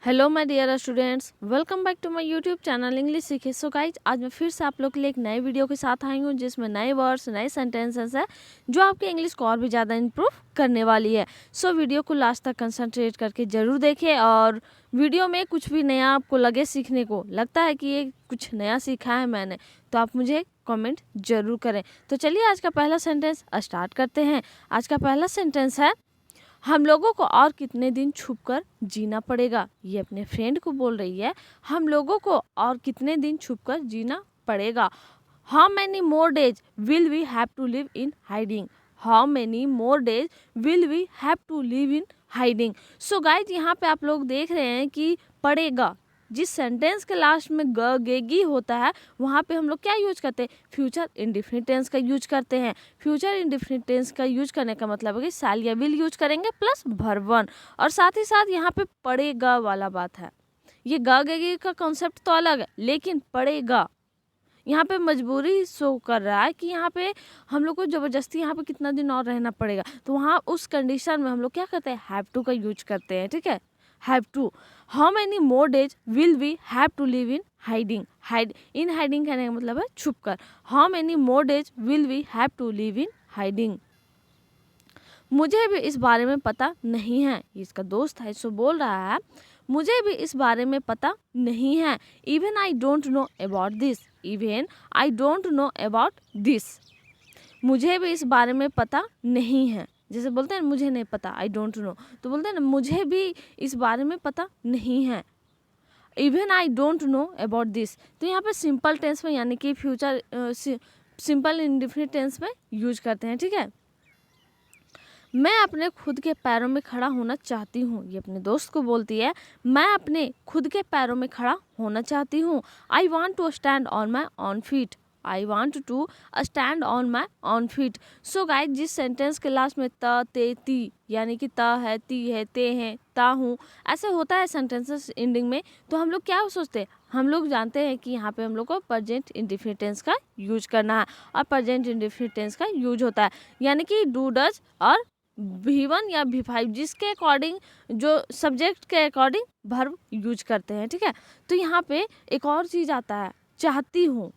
Hello my dear students, welcome back to my YouTube channel English सीखे। So guys, आज मैं फिर से आप लोग के लिए एक नए वीडियो के साथ आई हूँ जिसमें नए वर्ड्स नए सेंटेंसेस है जो आपके इंग्लिश को और भी ज़्यादा इम्प्रूव करने वाली है। सो वीडियो को लास्ट तक कंसंट्रेट करके ज़रूर देखें और वीडियो में कुछ भी नया आपको लगे सीखने को, लगता है कि ये कुछ नया सीखा है मैंने, तो आप मुझे कमेंट ज़रूर करें। तो चलिए आज का पहला सेंटेंस स्टार्ट करते हैं। आज का पहला सेंटेंस है, हम लोगों को और कितने दिन छुपकर जीना पड़ेगा। ये अपने फ्रेंड को बोल रही है, हम लोगों को और कितने दिन छुपकर जीना पड़ेगा। How many more days will we have to live in hiding. How many more days will we have to live in hiding. So guys, यहाँ पे आप लोग देख रहे हैं कि पड़ेगा, जिस सेंटेंस के लास्ट में ग गेगी होता है वहाँ पे हम लोग क्या यूज करते हैं, फ्यूचर इंडेफिनिट टेंस का यूज करते हैं। फ्यूचर इंडेफिनिट टेंस का यूज करने का मतलब है कि शैल या विल यूज करेंगे प्लस वर्ब वन, और साथ ही साथ यहाँ पे पड़ेगा वाला बात है। ये ग गेगी का कॉन्सेप्ट तो अलग है, लेकिन पड़ेगा यहाँ पे मजबूरी शो कर रहा है कि यहाँ पे हम लोग को ज़बरदस्ती यहाँ पे कितना दिन और रहना पड़ेगा, तो वहाँ उस कंडीशन में हम लोग क्या करते हैं, हैव टू का यूज करते हैं। ठीक है, have to. How many more days will we have to live in hiding. In hiding कहने का मतलब है छुप कर। How many more days will we have to live in hiding. मुझे भी इस बारे में पता नहीं है, इसका दोस्त है सो बोल रहा है मुझे भी इस बारे में पता नहीं है। Even I don't know about this. Even I don't know about this. मुझे भी इस बारे में पता नहीं है, जैसे बोलते हैं मुझे नहीं पता, आई डोंट नो, तो बोलते हैं ना मुझे भी इस बारे में पता नहीं है। Even I don't know about this, तो यहाँ पे सिंपल टेंस में यानी कि फ्यूचर सिंपल इंडेफिनिट टेंस में यूज करते हैं। ठीक है, मैं अपने खुद के पैरों में खड़ा होना चाहती हूँ। ये अपने दोस्त को बोलती है, मैं अपने खुद के पैरों में खड़ा होना चाहती हूँ। I want to stand on my own feet. I want to stand on my own feet. So guys, जिस सेंटेंस के लास्ट में त ते ती यानी कि त है, ती है, ते हैं, ता हूँ, ऐसे होता है सेंटेंसेस एंडिंग में, तो हम लोग क्या सोचते हैं, हम लोग जानते हैं कि यहाँ पे हम लोग को प्रेजेंट इंडेफिनिट टेंस का यूज करना है, और प्रेजेंट इंडेफिनिट टेंस का यूज होता है यानी कि डू डज और V1 या V5 जिसके अकॉर्डिंग, जो सब्जेक्ट के अकॉर्डिंग वर्ब यूज करते हैं। ठीक है, तो यहाँ पे एक और चीज़ आता है, चाहती हूँ,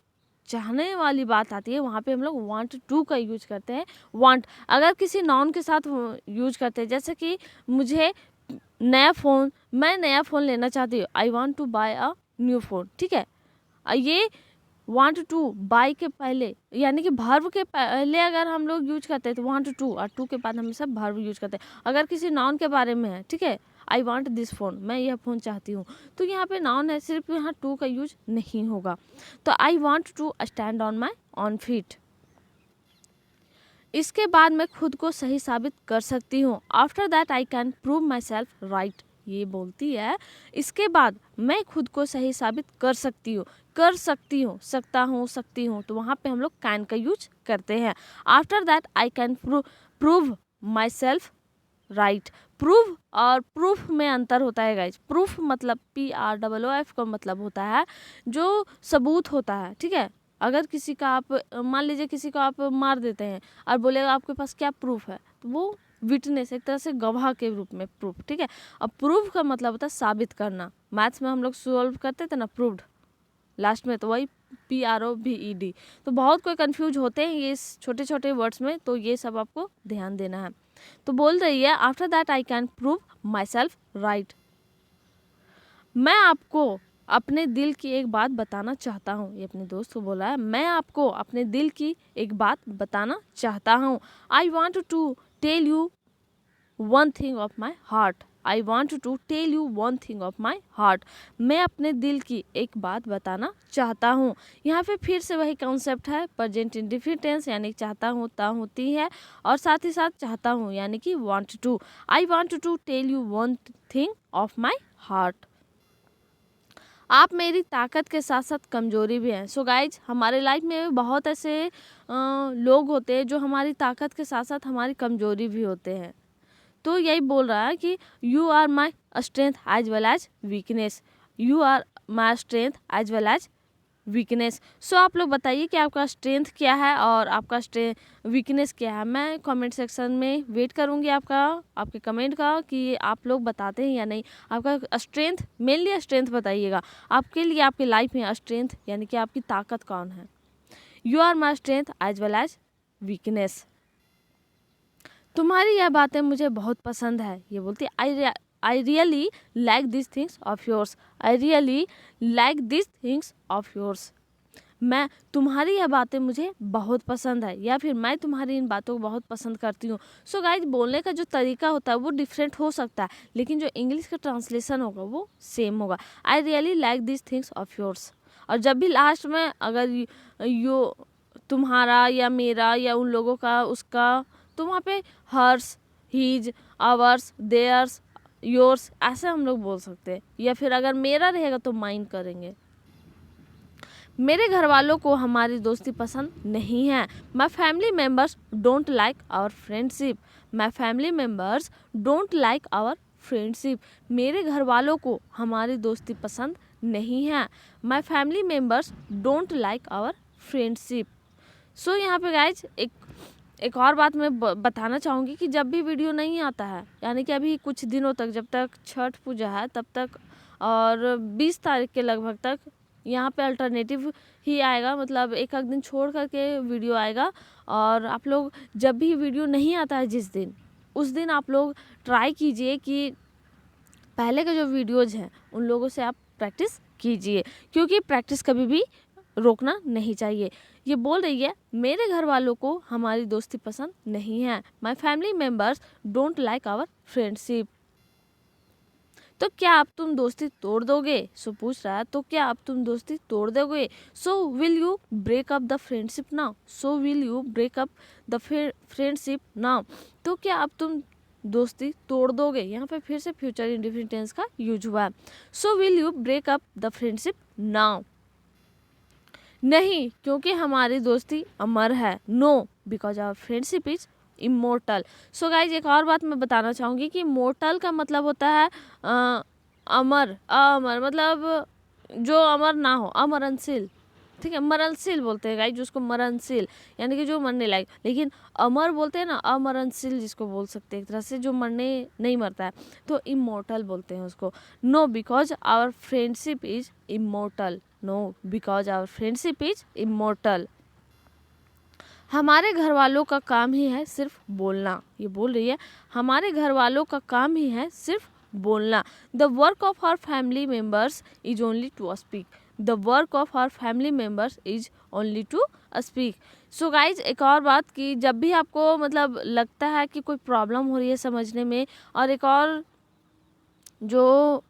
चाहने वाली बात आती है, वहाँ पे हम लोग वांट टू का यूज करते हैं। वांट अगर किसी नॉन के साथ यूज करते हैं, जैसे कि मुझे नया फ़ोन, मैं नया फ़ोन लेना चाहती हूँ, I want to buy a new phone. ठीक है, ये वांट टू बाय के पहले यानी कि वर्ब के पहले अगर हम लोग यूज करते हैं तो वांट टू, और टू के बाद हमेशा वर्ब यूज करते हैं। अगर किसी नाउन के बारे में है, ठीक है, आई वांट दिस फोन, मैं यह फ़ोन चाहती हूँ, तो यहाँ पे नाउन है, सिर्फ यहाँ टू का यूज नहीं होगा। तो I want to stand on my own feet. इसके बाद मैं खुद को सही साबित कर सकती हूँ। After that I can prove my self right. ये बोलती है, इसके बाद मैं खुद को सही साबित कर सकती हूँ, कर सकती हूँ, सकता हूँ, सकती हूँ, तो वहाँ पे हम लोग कैन का यूज करते हैं। After that I can prove my self right. Prove और प्रूफ में अंतर होता है गाइज। प्रूफ मतलब PROOF का मतलब होता है जो सबूत होता है। ठीक है, अगर किसी का आप मान लीजिए किसी को आप मार देते हैं और बोलेगा आपके पास क्या प्रूफ है, तो वो विटनेस, एक तरह से गवाह के रूप में प्रूफ। ठीक है, अब प्रूफ का मतलब होता है साबित करना। मैथ्स में हम लोग सॉल्व करते थे ना प्रूव्ड लास्ट में, तो वही PROVED। तो बहुत कोई कंफ्यूज होते हैं ये छोटे छोटे वर्ड्स में, तो ये सब आपको ध्यान देना है। तो बोल रही है, after that I can prove my self right. मैं आपको अपने दिल की एक बात बताना चाहता हूँ। ये अपने दोस्त को बोला है, मैं आपको अपने दिल की एक बात बताना चाहता हूँ। I want to tell you one thing of my heart. I want to tell you one thing of my heart. मैं अपने दिल की एक बात बताना चाहता हूँ। यहाँ पे फिर से वही कॉन्सेप्ट है, प्रेजेंट इंडेफिनिट टेंस यानी चाहता हूँ, ता होती है, और साथ ही साथ चाहता हूँ यानी कि want to. I want to tell you one thing of my heart. आप मेरी ताकत के साथ साथ कमजोरी भी हैं। सो गाइज, हमारे लाइफ में बहुत ऐसे लोग होते हैं जो हमारी ताकत के साथ साथ हमारी कमजोरी भी होते हैं। तो यही बोल रहा है कि you are my strength as well as weakness. You are my strength as well as weakness. So आप लोग बताइए कि आपका स्ट्रेंथ क्या है और आपका वीकनेस क्या है। मैं कमेंट सेक्शन में वेट करूँगी आपके कमेंट का कि आप लोग बताते हैं या नहीं। आपका स्ट्रेंथ, मेनली स्ट्रेंथ बताइएगा। आपके लिए आपकी लाइफ में स्ट्रेंथ यानी कि आपकी ताकत कौन है। You are my strength as well as weakness. तुम्हारी यह बातें मुझे बहुत पसंद है। ये बोलती है I really like this things of yours. I really like this things of yours. मैं तुम्हारी यह बातें मुझे बहुत पसंद है, या फिर मैं तुम्हारी इन बातों को बहुत पसंद करती हूँ। सो गाइज, बोलने का जो तरीका होता है वो डिफरेंट हो सकता है, लेकिन जो इंग्लिश का ट्रांसलेशन होगा वो सेम होगा। I really like this things of yours. और जब भी लास्ट में अगर यो तुम्हारा या मेरा या उन लोगों का उसका, तो वहाँ पे hers, his, ours, theirs, yours ऐसे हम लोग बोल सकते हैं। या फिर अगर मेरा रहेगा तो माइन करेंगे। मेरे घर वालों को हमारी दोस्ती पसंद नहीं है। My family members don't like our friendship. My family members don't like our friendship. मेरे घर वालों को हमारी दोस्ती पसंद नहीं है। My family members don't like our friendship. So यहाँ पे गाइज एक और बात मैं बताना चाहूँगी कि जब भी वीडियो नहीं आता है, यानी कि अभी कुछ दिनों तक, जब तक छठ पूजा है तब तक और 20 तारीख के लगभग तक यहाँ पे अल्टरनेटिव ही आएगा, मतलब एक दिन छोड़ करके वीडियो आएगा। और आप लोग जब भी वीडियो नहीं आता है जिस दिन, उस दिन आप लोग ट्राई कीजिए कि पहले के जो वीडियोज़ हैं उन लोगों से आप प्रैक्टिस कीजिए, क्योंकि प्रैक्टिस कभी भी रोकना नहीं चाहिए। ये बोल रही है मेरे घर वालों को हमारी दोस्ती पसंद नहीं है। My family members don't like our friendship. तो क्या आप तुम दोस्ती तोड़ दोगे? सो पूछ रहा है, तो क्या आप तुम दोस्ती तोड़ दोगे? So will you break up the friendship now. So will you break up the friendship now. तो क्या आप तुम दोस्ती तोड़ दोगे? यहाँ पे फिर से फ्यूचर इंडेफिनिट टेंस का यूज हुआ है। So will you break up the friendship now. नहीं, क्योंकि हमारी दोस्ती अमर है। No, because our friendship is immortal. So guys, एक और बात मैं बताना चाहूँगी कि मोर्टल का मतलब होता है अमर। अमर मतलब जो अमर ना हो, अमरनशील। ठीक है, मरणशील बोलते हैं गाइज जिसको, मरणशील यानी कि जो मरने लायक। लेकिन अमर बोलते हैं ना, अमरनशील जिसको बोल सकते हैं एक तरह से, जो मरने नहीं मरता है, तो इमोर्टल बोलते हैं उसको। No, because our friendship is immortal. No, because our friendship is immortal. हमारे घर वालों का काम ही है सिर्फ बोलना। ये बोल रही है हमारे घर वालों का काम ही है सिर्फ बोलना। The work of our family members is only to speak. The work of our family members is only to speak. So guys, एक और बात कि जब भी आपको मतलब लगता है कि कोई प्रॉब्लम हो रही है समझने में, और एक और जो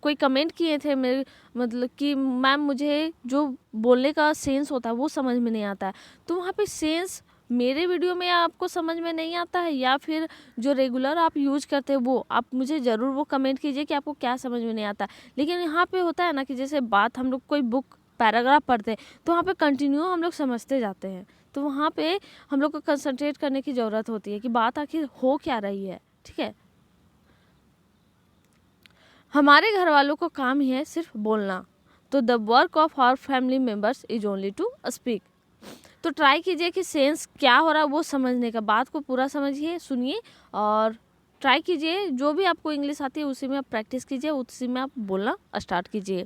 कोई कमेंट किए थे मेरे, मतलब कि मैम मुझे जो बोलने का सेंस होता है वो समझ में नहीं आता है, तो वहाँ पे सेंस मेरे वीडियो में आपको समझ में नहीं आता है या फिर जो रेगुलर आप यूज करते हैं वो, आप मुझे ज़रूर वो कमेंट कीजिए कि आपको क्या समझ में नहीं आता। लेकिन यहाँ पे होता है ना कि जैसे बात हम लोग कोई बुक पैराग्राफ पढ़ते हैं तो वहाँ पे कंटिन्यू हम लोग समझते जाते हैं, तो वहाँ पे हम लोग को कंसंट्रेट करने की ज़रूरत होती है कि बात आखिर हो क्या रही है। ठीक है, हमारे घर वालों को काम ही है सिर्फ बोलना। तो the work of our family members is only to speak. तो ट्राई कीजिए कि सेंस क्या हो रहा है वो समझने का, बात को पूरा समझिए, सुनिए और ट्राई कीजिए। जो भी आपको इंग्लिश आती है उसी में आप प्रैक्टिस कीजिए, उसी में आप बोलना स्टार्ट कीजिए।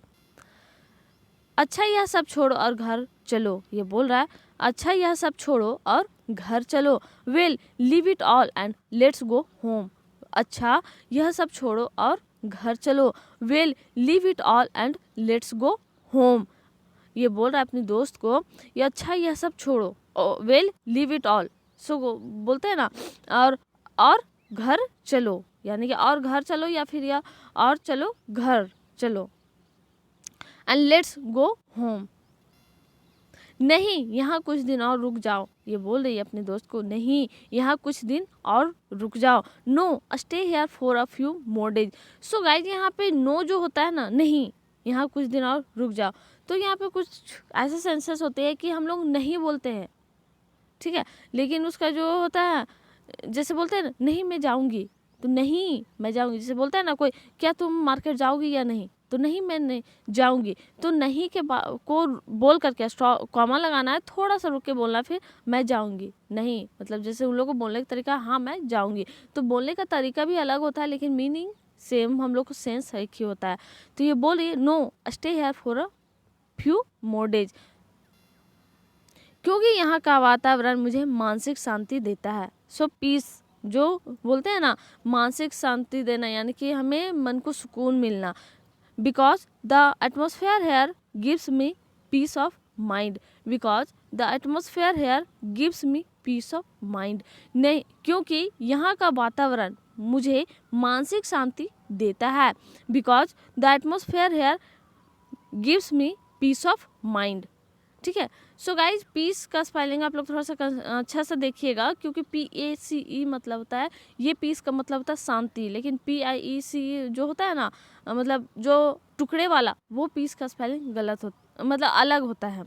अच्छा, यह सब छोड़ो और घर चलो। ये बोल रहा है अच्छा, यह सब छोड़ो और घर चलो। Well, leave it all and let's go home. अच्छा, यह सब छोड़ो और घर चलो। Well, leave it all and let's go home. ये बोल रहा है अपनी दोस्त को ये अच्छा, यह सब छोड़ो, वेल लीव इट ऑल। सो बोलते हैं ना, और घर चलो, यानी कि और घर चलो या फिर या और चलो घर चलो, एंड लेट्स गो होम। नहीं, यहाँ कुछ दिन और रुक जाओ। ये बोल रही है अपने दोस्त को, नहीं, यहाँ कुछ दिन और रुक जाओ। No, stay here for a few more days. So guys, यहाँ पे नो जो होता है ना, नहीं, यहाँ कुछ दिन और रुक जाओ, तो यहाँ पे कुछ ऐसे सेंसेस होते हैं कि हम लोग नहीं बोलते हैं। ठीक है, लेकिन उसका जो होता है, जैसे बोलते हैं ना, नहीं मैं जाऊँगी, तो नहीं मैं जाऊँगी। जैसे बोलता है ना कोई, क्या तुम मार्केट जाओगी या नहीं, तो नहीं मैं नहीं जाऊँगी। तो नहीं के को बोल करके कॉमा लगाना है, थोड़ा सा रुक के बोलना, फिर मैं जाऊँगी नहीं, मतलब जैसे उन लोगों को बोलने का तरीका हाँ मैं जाऊँगी, तो बोलने का तरीका भी अलग होता है लेकिन मीनिंग सेम, हम लोग को सेंस एक ही होता है। तो ये बोलिए no stay here for a few more days, क्योंकि यहाँ का वातावरण मुझे मानसिक शांति देता है। सो पीस जो बोलते हैं ना, मानसिक शांति देना यानी कि हमें मन को सुकून मिलना। Because the atmosphere here gives me peace of mind, because the atmosphere here gives me peace of mind, नहीं क्योंकि यहाँ का वातावरण मुझे मानसिक शांति देता है। Because the atmosphere here gives me peace of mind. ठीक है। सो गाइज पीस का स्पेलिंग आप लोग थोड़ा सा अच्छा सा देखिएगा, क्योंकि PACE मतलब होता है, ये पीस का मतलब होता है शांति, लेकिन PIECE जो होता है ना, मतलब जो टुकड़े वाला, वो पीस का स्पेलिंग गलत होता, मतलब अलग होता है,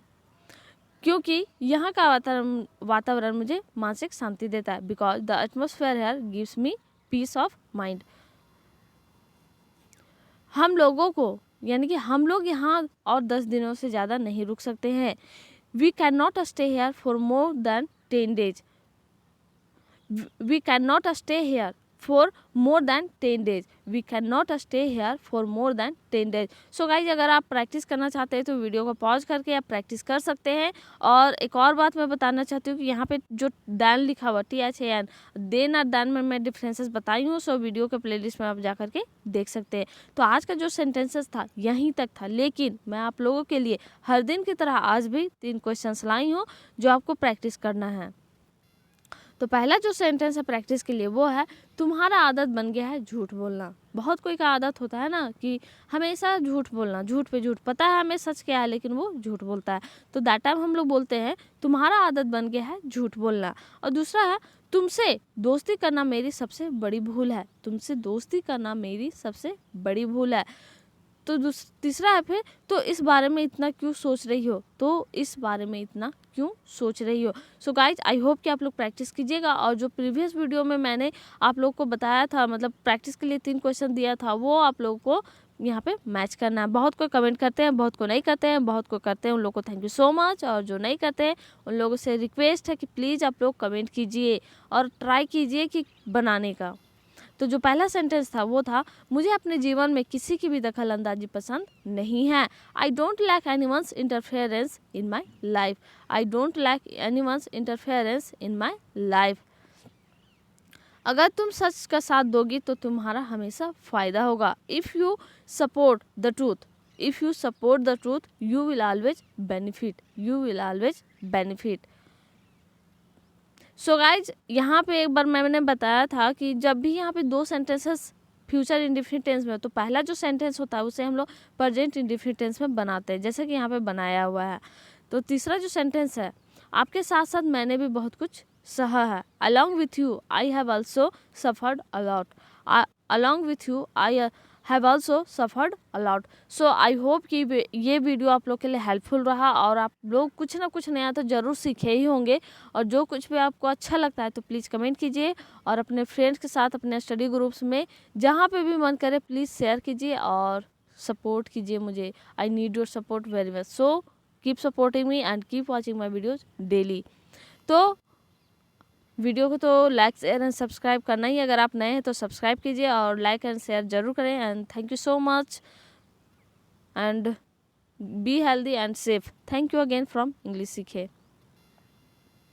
क्योंकि यहाँ का वातावरण मुझे मानसिक शांति देता है। Because the atmosphere here gives me peace of mind. हम लोगों को यानी कि हम लोग यहाँ और 10 दिनों से ज़्यादा नहीं रुक सकते हैं। We can not stay here for more than 10 days. We can not stay here for more than 10 days. We can not stay here for more than 10 days. So guys अगर आप प्रैक्टिस करना चाहते हैं तो वीडियो को pause करके आप practice कर सकते हैं। और एक और बात मैं बताना चाहती हूँ कि यहाँ पे जो दैन लिखा हुआ THAN, देन और दैन में मैं डिफरेंसेस बताई हूँ। सो वीडियो के प्लेलिस्ट में आप जा करके देख सकते हैं। तो आज का जो सेंटेंसेस था यहीं तक था, लेकिन मैं आप लोगों के लिए हर दिन की तरह आज भी 3 क्वेश्चंस लाई हूँ जो आपको प्रैक्टिस करना है। तो पहला जो सेंटेंस है प्रैक्टिस के लिए वो है, तुम्हारा आदत बन गया है झूठ बोलना। बहुत कोई का आदत होता है ना कि हमेशा झूठ बोलना, झूठ पे झूठ, पता है हमें सच क्या है लेकिन वो झूठ बोलता है। तो दैट टाइम हम लोग बोलते हैं तुम्हारा आदत बन गया है झूठ बोलना। और दूसरा है, तुमसे दोस्ती करना मेरी सबसे बड़ी भूल है। तुमसे दोस्ती करना मेरी सबसे बड़ी भूल है। तो तीसरा है फिर, तो इस बारे में इतना क्यों सोच रही हो। तो इस बारे में इतना क्यों सोच रही हो। सो गाइज आई होप कि आप लोग प्रैक्टिस कीजिएगा। और जो प्रीवियस वीडियो में मैंने आप लोग को बताया था, मतलब प्रैक्टिस के लिए 3 क्वेश्चन दिया था, वो आप लोगों को यहाँ पे मैच करना है। बहुत को कमेंट करते हैं, बहुत को नहीं करते हैं, बहुत को करते हैं, उन लोगों को थैंक यू सो मच। और जो नहीं करते हैं उन लोगों से रिक्वेस्ट है कि प्लीज़ आप लोग कमेंट कीजिए और ट्राई कीजिए कि बनाने का। तो जो पहला सेंटेंस था वो था, मुझे अपने जीवन में किसी की भी दखल अंदाजी पसंद नहीं है। I don't like anyone's interference in my life. I don't like anyone's interference in my life. अगर तुम सच का साथ दोगी तो तुम्हारा हमेशा फायदा होगा। If you support the truth, if you support the truth you will always benefit, you will always benefit. So guys यहाँ पे एक बार मैंने बताया था कि जब भी यहाँ पे 2 सेंटेंसेस फ्यूचर इंडेफिनिट टेंस में, तो पहला जो सेंटेंस होता है उसे हम लोग प्रेजेंट इंडेफिनिट टेंस में बनाते हैं, जैसे कि यहाँ पे बनाया हुआ है। तो तीसरा जो सेंटेंस है, आपके साथ साथ मैंने भी बहुत कुछ सहा है। Along with you I have also suffered a lot, along with you I have also suffered a lot. So I hope कि ये वीडियो आप लोग के लिए हेल्पफुल रहा और आप लोग कुछ ना कुछ नया तो ज़रूर सीखे ही होंगे। और जो कुछ भी आपको अच्छा लगता है तो प्लीज़ कमेंट कीजिए और अपने फ्रेंड्स के साथ, अपने स्टडी ग्रुप्स में जहाँ पे भी मन करे प्लीज़ शेयर कीजिए और सपोर्ट कीजिए मुझे। I need your support very much. So keep supporting me and keep watching my videos daily. तो वीडियो को तो लाइक शेयर एंड सब्सक्राइब करना ही, अगर आप नए हैं तो सब्सक्राइब कीजिए और लाइक एंड शेयर ज़रूर करें। And thank you so much and be healthy and safe. Thank you again from English सीखे।